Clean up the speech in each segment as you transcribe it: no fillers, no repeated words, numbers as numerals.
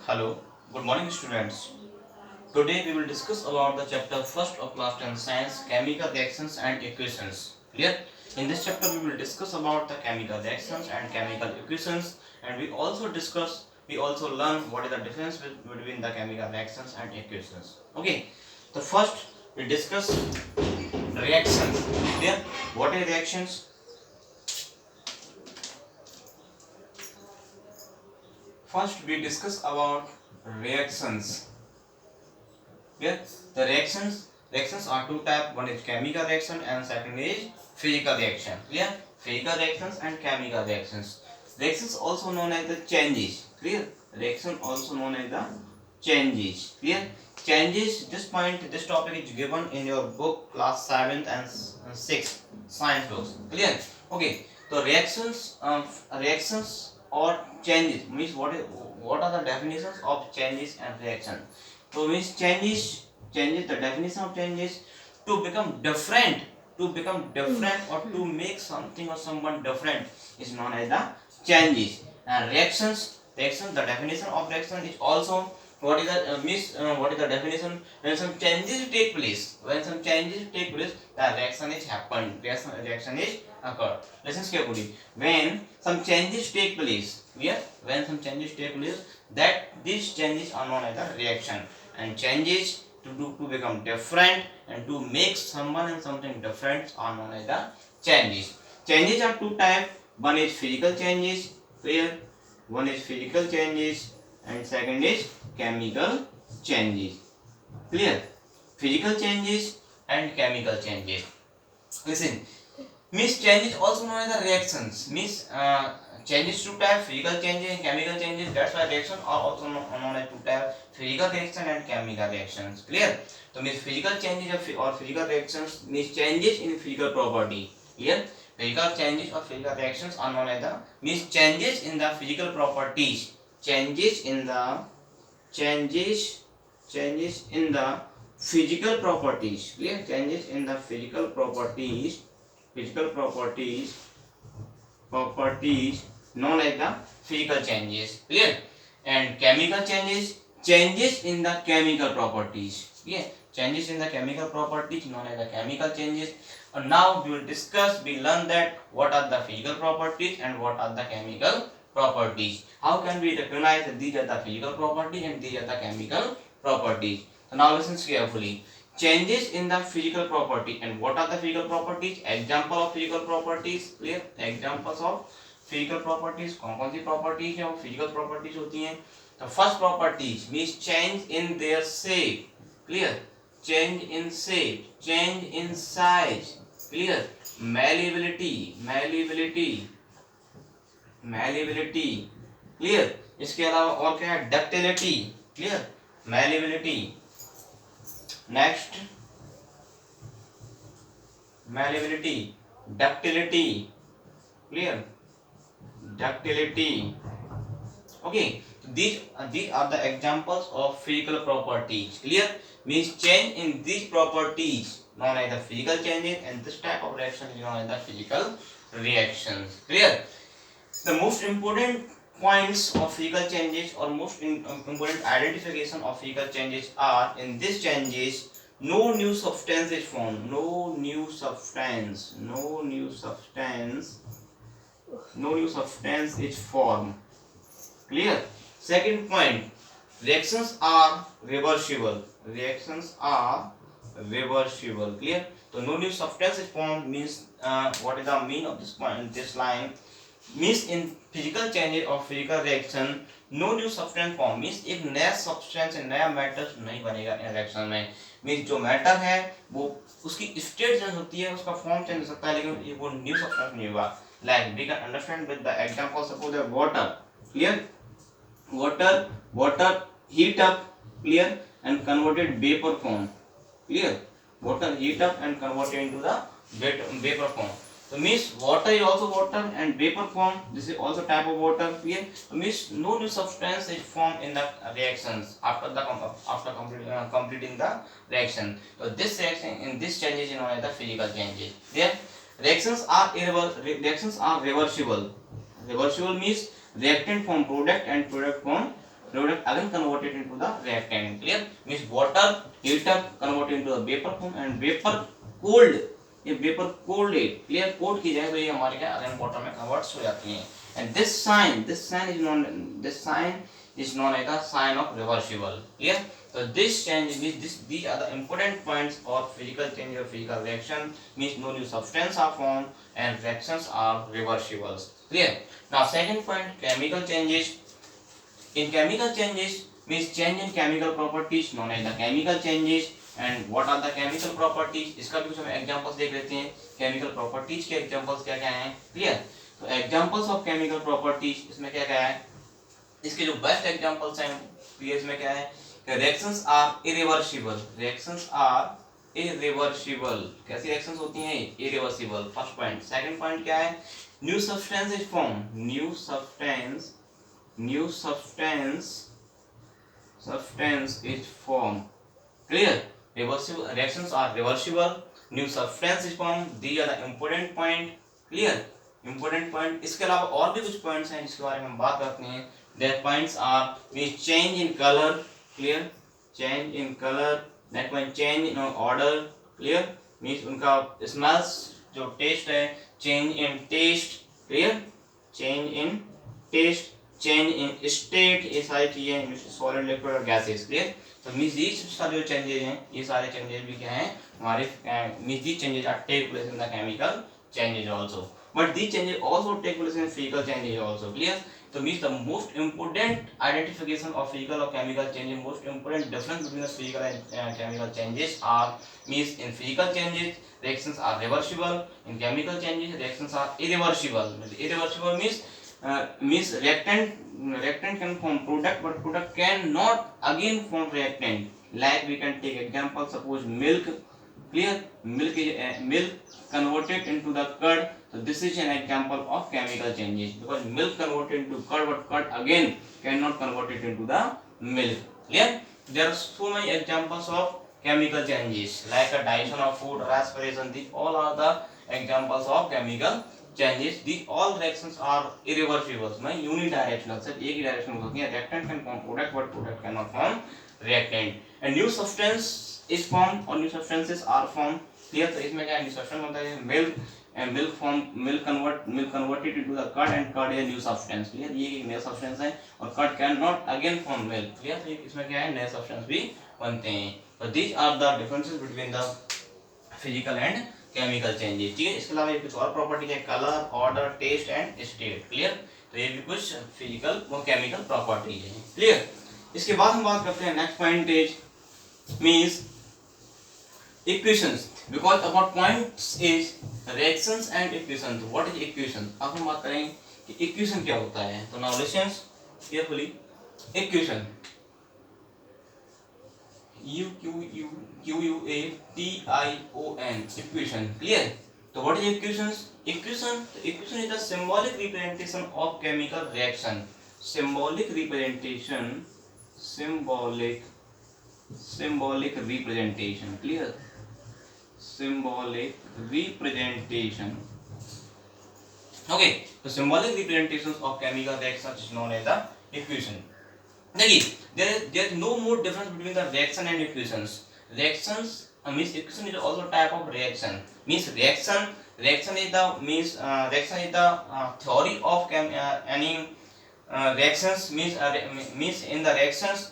Hello, good morning students. Today we will discuss about the chapter first of class 10 science chemical reactions and equations. Clear? In this chapter we will discuss about the chemical reactions and chemical equations, and we also learn what is the difference between the chemical reactions and equations. Okay. So first we discuss reactions. Clear? What are reactions? First we discuss about reactions. Clear? The reactions are two types. One is chemical reaction and second is physical reaction. Clear? Physical reactions and chemical reactions. Reactions also known as the changes. Clear? Reaction also known as the changes. Clear? Changes. This topic is given in your book class 7th and 6th science books. Clear? Okay. So reactions or changes means what are the definitions of changes and reaction? So means changes the definition of changes to become different, or to make something or someone different is known as the changes. And reactions, the definition of reaction is also what is the definition? When some changes take place, the reaction is happened, reaction is occurred. Listen carefully. When some changes take place, when some changes take place, that these changes are known as the reaction. And changes to become different and to make someone and something different are known as the changes. Changes are two types. One is physical changes, clear? One is physical changes and second is chemical changes. Clear? Physical changes and chemical changes. Listen, means changes also known as the reactions. Means changes to type physical changes and chemical changes. That's why reactions are also known as two type physical reaction and chemical reactions. Clear? So means physical changes or physical reactions means changes in physical property. Clear? Physical changes or physical reactions are known as the means changes in the physical properties. Changes in the physical properties. Clear? Changes in the physical properties known as the physical changes. Clear? And chemical changes in the chemical properties. Yeah, changes in the chemical properties known as the chemical changes. And now we learn that what are the physical properties and what are the chemical properties. How can we recognize that these are the physical properties and these are the chemical properties? So now listen carefully. Changes in the physical property, and what are the physical properties? Example of physical properties. Clear? Examples of physical properties. कौन सी properties है वो physical properties होती हैं? The first properties means change in their shape. Clear? Change in shape, change in size. Clear? Malleability. Clear? इसके अलावा और क्या है? Ductility. Clear? Malleability. Next, malleability, ductility. Clear? Ductility. Okay, these are the examples of physical properties. Clear? Means change in these properties known as the physical changes, and this type of reaction is known as the physical reactions. Clear? The most important points of physical changes or important identification of physical changes are in these changes no new substance is formed, no new substance is formed. Clear? Second point, reactions are reversible. Clear? So no new substance is formed means what is the meaning of this point? This line means in physical changes or physical reaction no new substance form means एक नया substance नया matter नहीं बनेगा इन reaction में. Means जो matter है वो उसकी स्टेट चेंज होती है, उसका फॉर्म चेंज हो सकता है, लेकिन वो न्यू सब्सटेंस नहीं होगा. Like we can understand with the example suppose water. Clear? water heat up, clear, and converted vapor form. Clear? Water heat up and converted into the vapor form. So means water is also water and vapor form. This is also type of water. Clear? So means no new substance is formed in the reactions after completing the reaction. So this reaction in this changes known as the physical changes. Clear? Reactions are reversible. Reversible means reactant from product and product from product again converted into the reactant. Clear? Means water heat up converted into the vapor form and vapor cooled, ये vapour cold है, clear, cold की जाए तो ये हमारे क्या again water में converts हो जाती हैं. And this sign is known as the sign of reversible. Clear? So this change means these are the important points of physical change or physical reaction. Means no new substance are formed and reactions are reversible. Clear? Now second point, chemical changes. In chemical changes means change in chemical properties known as the chemical changes. And what are the chemical properties? इसका भी कुछ हम examples देख लेते हैं. Chemical properties के examples क्या क्या हैं? Clear? तो examples of chemical properties इसमें क्या क्या है? इसके जो बेस्ट एग्जांपल्स हैं पीएच में क्या है कि reactions are irreversible. Reactions are irreversible. कैसी रिएक्शंस होती हैं? Irreversible. First point. Second point क्या है? New substance is form. substance is formed. Clear? Reversible reactions are reversible. New substance is formed. These are the important point. Clear? Important point. इसके अलावा और भी कुछ पॉइंट्स हैं जिसके बारे में हम बात करते हैं. Their points are means change in color. Clear? Change in color. Next one change in order. Clear? Means उनका smells जो taste है. Change in taste. Clear? Change in taste. Change in state. ये सारी चीजें solid, liquid और gases. Clear? तो means these सारे जो changes हैं ये सारे changes भी क्या हैं हमारे means these changes are take place in the chemical changes also. But these changes also take place in physical changes also. Clear? So means the most important identification of physical or chemical changes, most important difference between the physical and chemical changes are means in physical changes reactions are reversible, in chemical changes reactions are irreversible. Irreversible means reactant can form product but product cannot again form reactant. Like we can take example, suppose milk. Clear? Milk converted into the curd. So this is an example of chemical changes because milk converted into curd but curd again cannot convert it into the milk. Clear? There are so many examples of chemical changes like a digestion of food, respiration. These all are the examples of chemical changes. These all reactions are irreversible. मैं unidirectional सिर्फ एक ही direction होती है. Reactant can form product but product cannot form reactant. A new substance is formed or new substances are formed. Clear? तो इसमें क्या new substance होता है? Milk converted into the curd and curd is a new substance. Clear? ये एक नया substance है और curd cannot again form milk. Clear? तो इसमें क्या है नए substance भी बनते हैं. So these are the differences between the physical and chemical changes. ठीक है? इसके अलावा ये कुछ और property है color, order, taste and state. Clear? तो ये भी कुछ physical और chemical property है. Clear? इसके बाद हम बात करते हैं next point is means equations. Because about points is reactions and equations. What is equation? अब हम बात करेंगे कि equation क्या होता है. तो now listen carefully. Equation. Equation. Equation. Clear? So what is equations? Equation is the symbolic representation of chemical reaction. Symbolic representation. Clear? Symbolic representation. Okay, so symbolic representations of chemical reactions is known as the equation. देखिए, there is no more difference between the reaction and equations. Reactions means equation is also type of reaction. Means reaction is the theory of any reactions. Means in the reactions.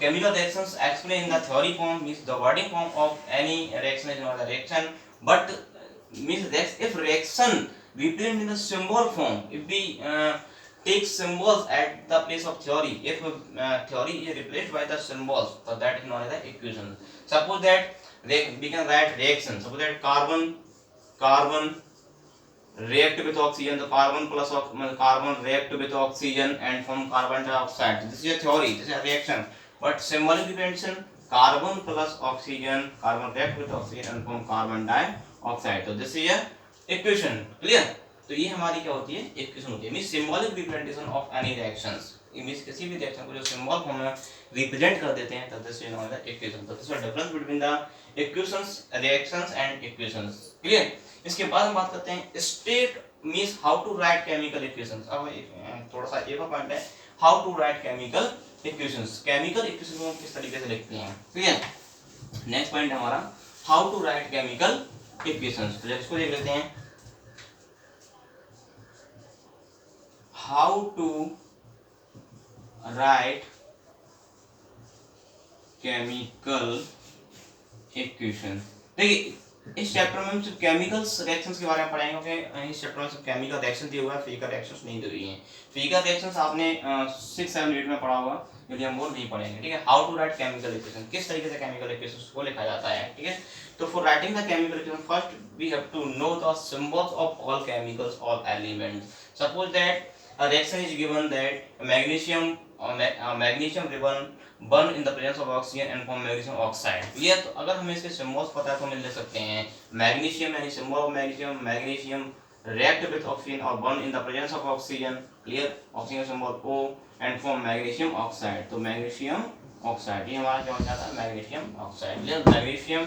Chemical reactions explained in the theory form means the wording form of any reaction is known as reaction. But means if reaction represented in the symbol form, if we take symbols at the place of theory, if theory is replaced by the symbols, so that is known as the equation. Suppose that we can write reaction. Suppose that carbon react with oxygen, the carbon react with oxygen and form carbon dioxide. This is a theory, this is a reaction. But symbolic representation, carbon plus oxygen, carbon react with oxygen and form carbon dioxide. So this is a equation. Clear? तो ये हमारी क्या होती है? Equation होती है. Means symbolic representation of any reactions. Means किसी भी रिएक्शन को जो सिंबल फॉर्म में रिप्रेजेंट कर देते हैं, this is known as equation. तो this is difference between the equations, reactions and equations. Clear? इसके बाद हम बात करते हैं state means how to write chemical equations. अब थोड़ा सा एक और पॉइंट है, how to write chemical equations. Chemical equation को हम किस तरीके से लिखते हैं, ठीक है। नेक्स्ट पॉइंट हमारा how to write chemical equations. तो इसको देख लेते हैं, how to write chemical equation. देखिए इस चैप्टर में हम सिर्फ केमिकल्स रिएक्शंस के बारे में पढ़ाएंगे, क्योंकि इस चैप्टर में सिर्फ केमिकल रिएक्शन दिए हुआ है, फिजिकल रिएक्शंस नहीं दी हुई हैं। फिजिकल रिएक्शंस आपने 6, 7, 8 में पढ़ा होगा, यदि हम वो नहीं पढ़ेंगे, ठीक है। How to write chemical equation, किस तरीके से केमिकल इक्वेशंस को लिखा जाता है, ठीक है। तो for writing the chemical equation first we have to know the symbols of all chemicals, all elements. Suppose that a reaction is given that magnesium ribbon burn in the presence of oxygen and form magnesium oxide। Clear. तो अगर हमें इसके symbols पता है तो हम लिख सकते हैं मैग्नीशियम यानी symbol of magnesium, magnesium react with oxygen or burn in the presence of oxygen, clear, oxygen symbol O and form magnesium oxide। तो magnesium oxide ये हमारा क्या हो जाता है, magnesium oxide, clear। magnesium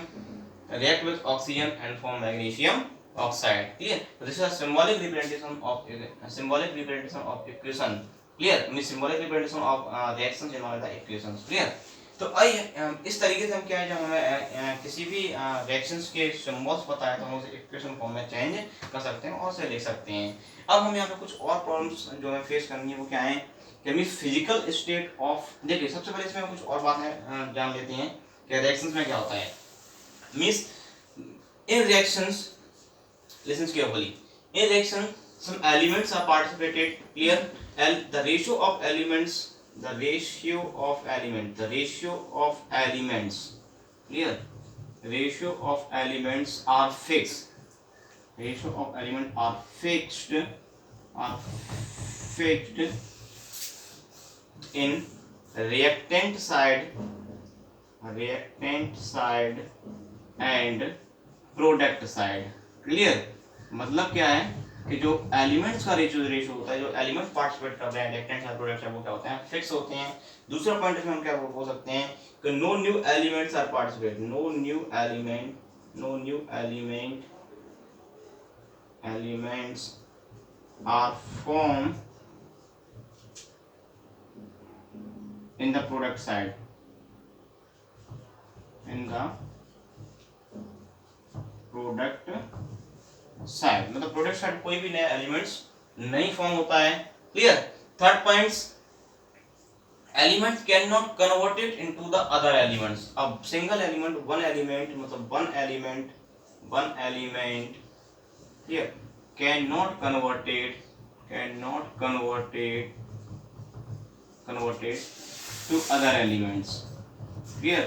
react with oxygen and form magnesium oxide, clear। so this is a symbolic representation of equation, clear, means symbolic representation of reactions in the equations, clear। तो इस तरीके से हम क्या है, जब हमें किसी भी रिएक्शंस के सिंबल्स पता है तो हम उसे इक्वेशन फॉर्म में चेंज कर सकते हैं और उसे लिख सकते हैं। अब हम यहाँ पे कुछ और प्रॉब्लम्स जो हमें फेस करनी है वो क्या है कि मीन फिजिकल स्टेट ऑफ। देखिए सबसे पहले इसमें कुछ और बातें जान लेते हैं कि रिएक्शंस में क्या होता है। Means in reactions, listen carefully, in reaction some elements are participated, clear, and the ratio of elements, clear, ratio of elements are fixed, in reactant side and product side, clear. मतलब क्या है कि जो elements का ratio होता है, जो elements participate कर रहे हैं रिएक्टेंट या प्रोडक्ट वो क्या होते हैं, फिक्स होते हैं। दूसरा पॉइंट इसमें हम क्या बोल सकते हैं कि no new elements are participate, no new elements are form in the product side, product side, मतलब प्रोडक्ट साइड कोई भी नया एलिमेंट्स नहीं फॉर्म होता है, clear. Third points, element can not converted into the other elements. अब single element, one element, clear, can not converted to other elements, clear,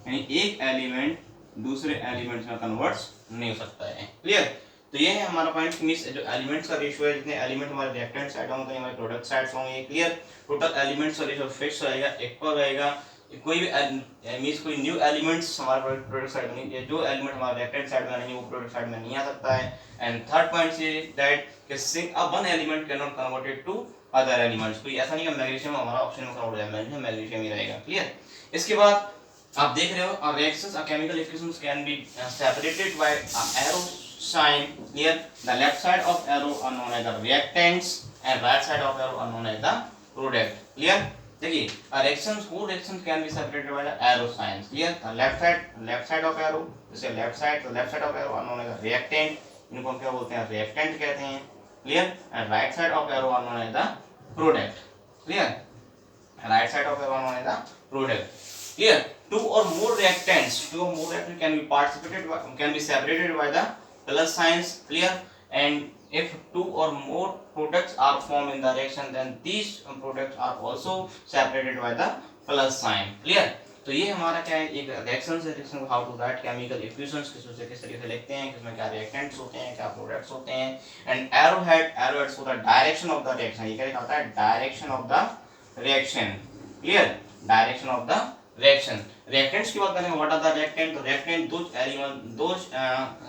यानी एक एलिमेंट दूसरे एलिमेंट्स में कन्वर्ट्स नहीं हो सकता है, क्लियर। तो ये है हमारा पॉइंट, मींस जो एलिमेंट्स का रेशियो है, जितने एलिमेंट हमारे रिएक्टेंट साइड होंगे हमारे प्रोडक्ट साइड्स होंगे, क्लियर। टोटल एलिमेंट्स का रेशियो फिक्स रहेगा, इक्वल रहेगा। कोई भी मींस कोई न्यू एलिमेंट्स हमारे प्रोडक्ट साइड में नहीं, जो एलिमेंट हमारे रिएक्टेंट साइड में नहीं वो प्रोडक्ट साइड में नहीं आ सकता है। And third point is that one element can not converted to other elements. कोई ऐसा नहीं कि मैग्नीशियम हमारा ऑप्शन में कन्वर्ट हो जाए, मैग्नीशियम ही रहेगा, क्लियर। इसके बाद आप देख रहे हो reactions or chemical equations can be separated by arrow sign, clear। the left side of arrow are known as the reactants and right side of arrow are known as the product, clear। देखिए whole reactions can be separated by the arrow signs, clear। the left side of arrow, जैसे left side of arrow are known as the reactant, इनको हम क्या बोलते हैं, reactant कहते हैं, clear। and right side of arrow are known as the product, clear। right side of arrow are known as the product, clear। two or more reactants can be separated by the plus signs, clear। and if two or more products are formed in the reaction then these products are also separated by the plus sign, clear। तो ये हमारा क्या है, एक reaction से reaction how to write chemical equations, किस तरीके से लिखते हैं, किसमें क्या रिएक्टेंट्स होते हैं, क्या प्रोडक्ट्स होते हैं। एंड एरोहेड्स होता है डायरेक्शन ऑफ द रिएक्शन, ये क्या होता है, direction of the reaction, clear, direction of the reaction. Reactants की बात करें, व्हाट आर द रिएक्टेंट, तो reactant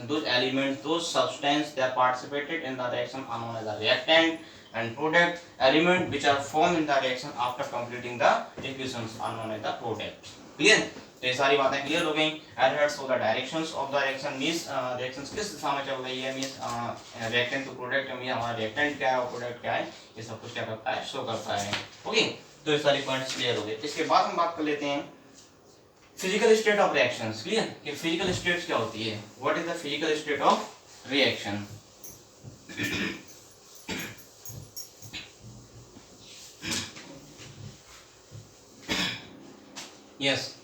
those elements, those substance they are participated in the reaction are known as the reactant, and product element which are formed in the reaction after completing the equations are known as the product, clear। तो ये सारी बातें clear हो गई। Adheres for the directions of the reaction means reactions किस दिशा में चल रही है, मींस रिएक्टेंट टू प्रोडक्ट में हमारा रिएक्टेंट क्या है और प्रोडक्ट क्या है, ये सब कुछ क्या करता है, शो करता है। ओके, तो ये सारी पॉइंट्स क्लियर हो गए। इसके बाद हम बात कर लेते हैं physical state of reactions. Clear कि फिजिकल स्टेट्स क्या होती है, what is the physical state of reaction. Yes,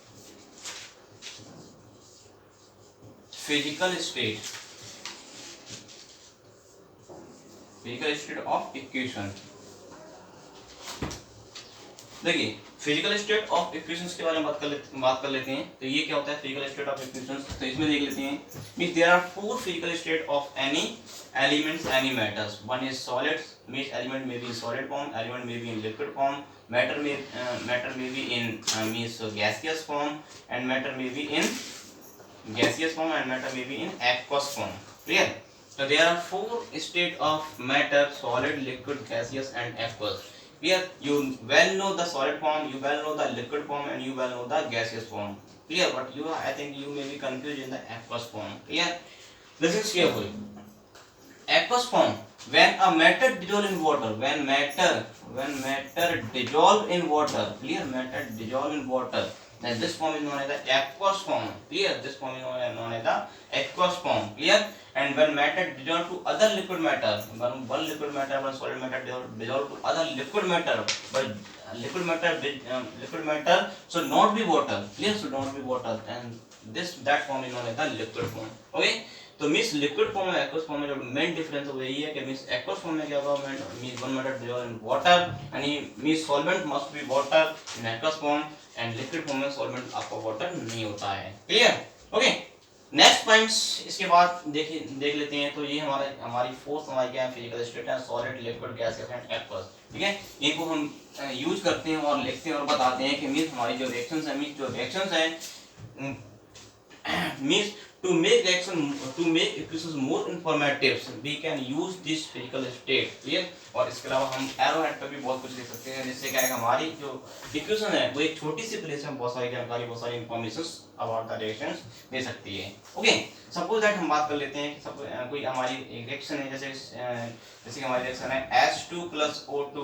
physical state of equation. देखिए फिजिकल स्टेट ऑफ इक्वेशंस के बारे में बात कर लेते हैं। तो ये क्या होता है फिजिकल स्टेट ऑफ इक्वेशंस, तो इसमें देख लेते हैं means there are four physical state of any elements any matters. One is solids means element में be in solid form, element में be in liquid form, matter में be in means gaseous form and matter में be in gaseous form and matter may be in aqueous form. Clear? So there are four state of matter: solid, liquid, gaseous and aqueous. Clear? You well know the solid form, you well know the liquid form and you well know the gaseous form. Clear? But I think you may be confused in the aqueous form. Clear? Listen carefully. Aqueous form, when a matter dissolve in water, when matter dissolve in water, clear, matter dissolve in water, then this form is known as the aqueous form. Clear, this form is known as the aqueous form. Clear. And when matter dissolve to other liquid matter, one liquid matter, one solid matter dissolve to other liquid matter, but liquid matter should not be water. Clear, should not be water, and that form is known as the liquid form. Okay. तो means liquid form और aqueous form में जो main difference है यही है कि means aqueous form में क्या होगा, means one matter dissolve in water यानी means solvent must be water in aqueous form, and liquid form में सॉल्वेंट आपका वाटर नहीं होता है। क्लियर? ओके, नेक्स्ट पॉइंट्स इसके बाद देख लेते हैं। तो ये हमारी फोर्थ हमारी क्या है, फिजिकल स्टेट है, solid, liquid, gaseous and aqueous. ठीक है, इनको हम यूज करते हैं और लिखते हैं और बताते हैं कि मींस हमारी जो रिएक्शंस है, मींस जो रिएक्शंस है means to make equations more informative we can use this physical state. Clear? और इसके अलावा हम एरो हेड पे भी बहुत कुछ लिख सकते हैं, जिससे क्या है हमारी जो इक्वेशन है वो एक छोटी सी प्लेस में बहुत सारी जानकारी, बहुत सारी इंफॉर्मेशंस अबाउट द रिएक्शंस दे सकती है। ओके, सपोज दैट हम बात कर लेते हैं कि कोई हमारी रिएक्शन है, जैसे कि हमारी रिएक्शन है H2 + O2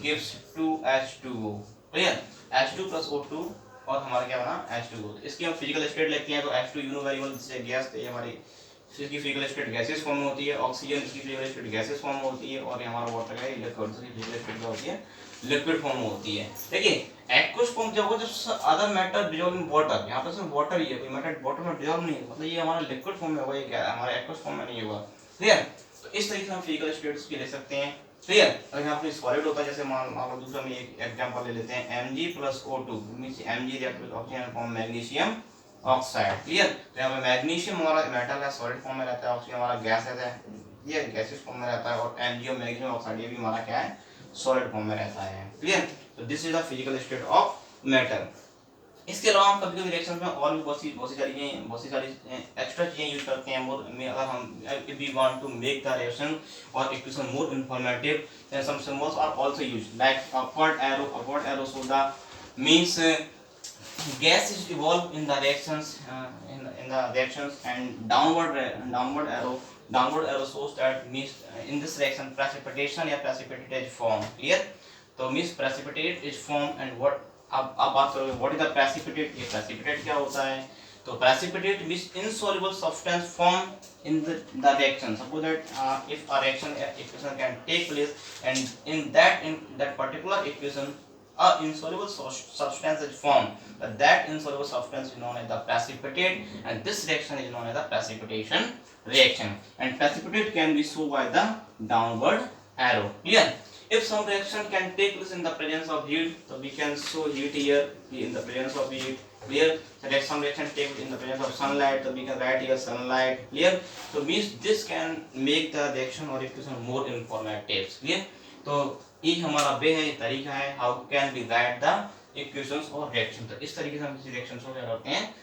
gives 2H2O। Clear? H2 + O2 और हमारा क्या बना H2O। तो इसकी हम फिजिकल स्टेट लिखते हैं तो H2 you know very well जिससे गैस, तो ये हमारी इसकी फिजिकल स्टेट गैसेस फॉर्म में होती है, ऑक्सीजन इसकी फिजिकल स्टेट गैसेस फॉर्म में होती है, और ये हमारा वाटर है लिक्विड, इसकी फिजिकल स्टेट क्या होती है, लिक्विड फॉर्म में होती है। देखिए एक्वस फॉर्म जब होगा जब other matter dissolve in water, यहाँ पर सिर्फ वाटर ही है, कोई मैटर वाटर में डिसॉल्व नहीं है, मतलब ये हमारा लिक्विड फॉर्म में होगा, ये क्या हमारा एक्वस फॉर्म में नहीं होगा। क्लियर? तो इस तरीके से हम फिजिकल स्टेट्स की ले सकते हैं। क्लियर? अगर यहाँ पे सॉलिड होता है, जैसे मान लो दूसरा में एक एग्जांपल ले लेते हैं Mg + O2 means Mg react with oxygen form magnesium oxide. Clear? तो यहाँ पे मैग्नीशियम हमारा मेटल है, सॉलिड फॉर्म में रहता है, ऑक्सीजन हमारा गैस है, ये गैसेस फॉर्म में रहता है, और Mg और मैग्नीशियम ऑक्साइड ये भी हमारा क्या है, सॉलिड फॉर्म में रहता है। क्लियर? तो this is the physical state of matter. इसके अलावा हम कभी कभी रिएक्शन में और भी बहुत सी सारी एक्स्ट्रा चीजें यूज करते हैं। अगर हम if we want to make the reaction और equation more informative, then some symbols are also used like upward arrow so the means gas is evolved in the reactions and downward arrow shows that means in this reaction precipitation या precipitate is formed. Clear? तो means precipitate is formed and what अब बात करोगे what is the precipitate, ये precipitate क्या होता है, तो precipitate means insoluble substance formed in the reaction. Suppose that if a equation can take place and in that particular equation a insoluble substance is formed, but that insoluble substance is known as the precipitate, and this reaction is known as the precipitation reaction, and precipitate can be shown by the downward arrow. Clear? If some reaction can take place in the presence of heat, so we can show heat here in the presence of heat. Clear? So that some reaction take in the presence of sunlight, so we can write here sunlight. Clear? So means this can make the reaction or equation more informative. Clear? तो ये हमारा वे है, तरीका है how can we write the equations और reaction. तो इस तरीके से हम किसी रिएक्शन को क्या करते हैं,